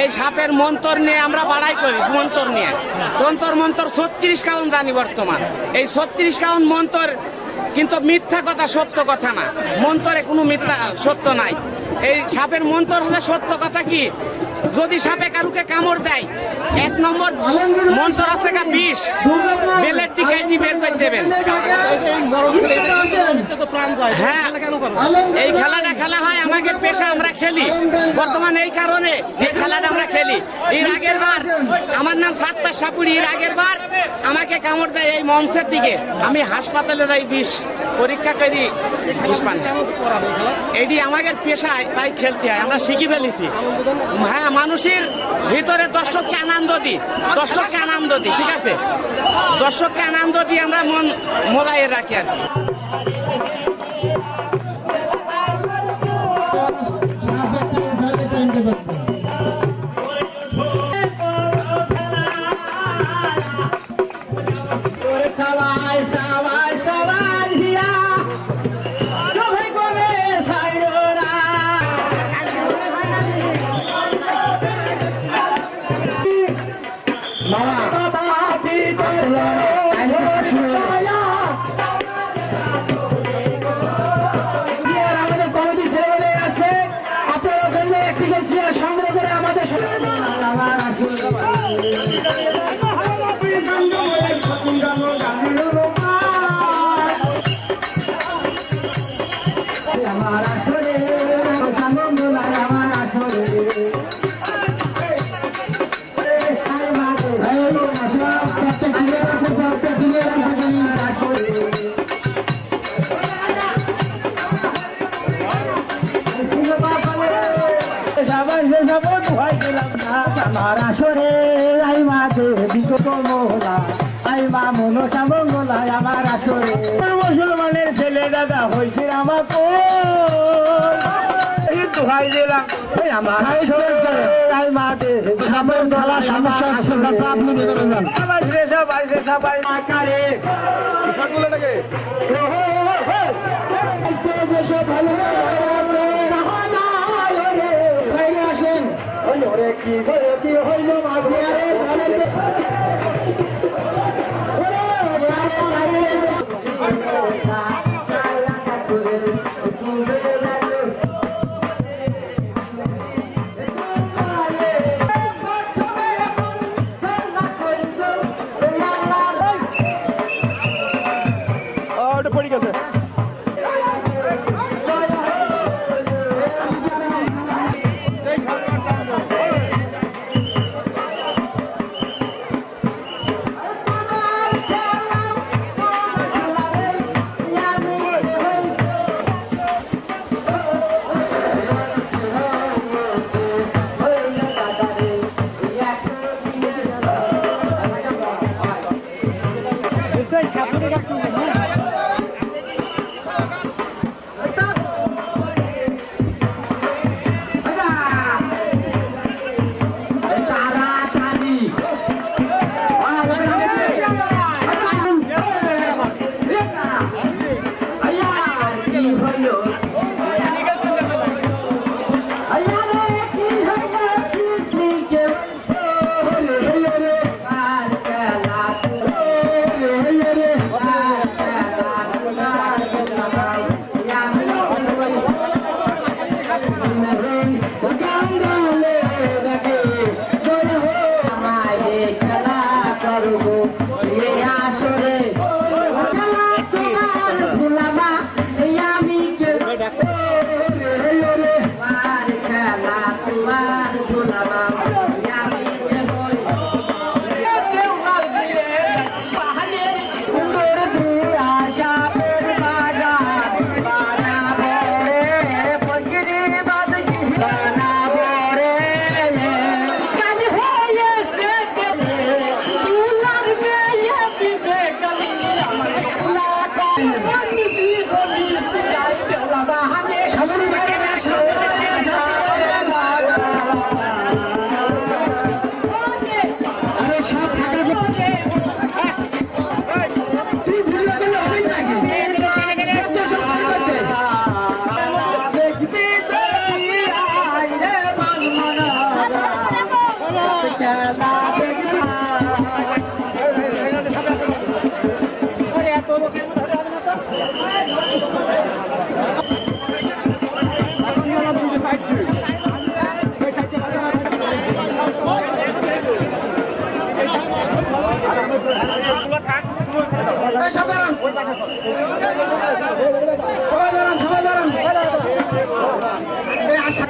এই সাপের মন্তর নিয়ে আমরা বাড়াই করি, মন্তর নিয়ে তন্তর মন্তর 36 কাউন জানি বর্তমান। এই 36 কাউন মন্তর কিন্তু মিথ্যা কথা, সত্য কথা না। মন্তরে কোনো মিথ্যা সত্য নাই। এই সাপের মন্তর হলে সত্য কথা কি, যদি সাপে কারুকে কামড় দেয় 1 নম্বর মন্তর আছে বিষ, বেলের দিকে বের করে দেবেন। হ্যাঁ, এই খেলাটা খেলা হয় আমাদের পেশা, আমরা খেলি বর্তমানে এই কারণে এই খেলাটা আমরা খেলি। এর আগের বার আমার নাম সাত্তার সাপুরি, এর আগের বার আমাকে কামড় দেয় এই মঞ্চের দিকে, আমি হাসপাতালে যাই বিষ পরীক্ষা করি, বিষ পান। এটি আমাদের পেশায়, তাই খেলতে হয়, আমরা শিখে ফেলেছি। হ্যাঁ, মানুষের ভিতরে দর্শককে আনন্দ দিই, দর্শককে আনন্দ দিই, ঠিক আছে, দর্শককে আনন্দ দিয়ে আমরা মন মোলায়ে রাখি আর কি। আমার আসরে আই মা দেবী কমলা, আই মা মনসা মঙ্গলা, আমার আসরে মুসলমানের ছেলে দাদা হয়েছে আমার দোহাই দিলাম। আমার আই মা দেবী সাপের গলা সমস্যা আপনি ভেতরে যান, সবাই সবাই মাকারে বিষয়গুলোটাকে কি হইল পড়ে গেছে। সবাই দাঁড়ান, সবাই দাঁড়ান। এই আশা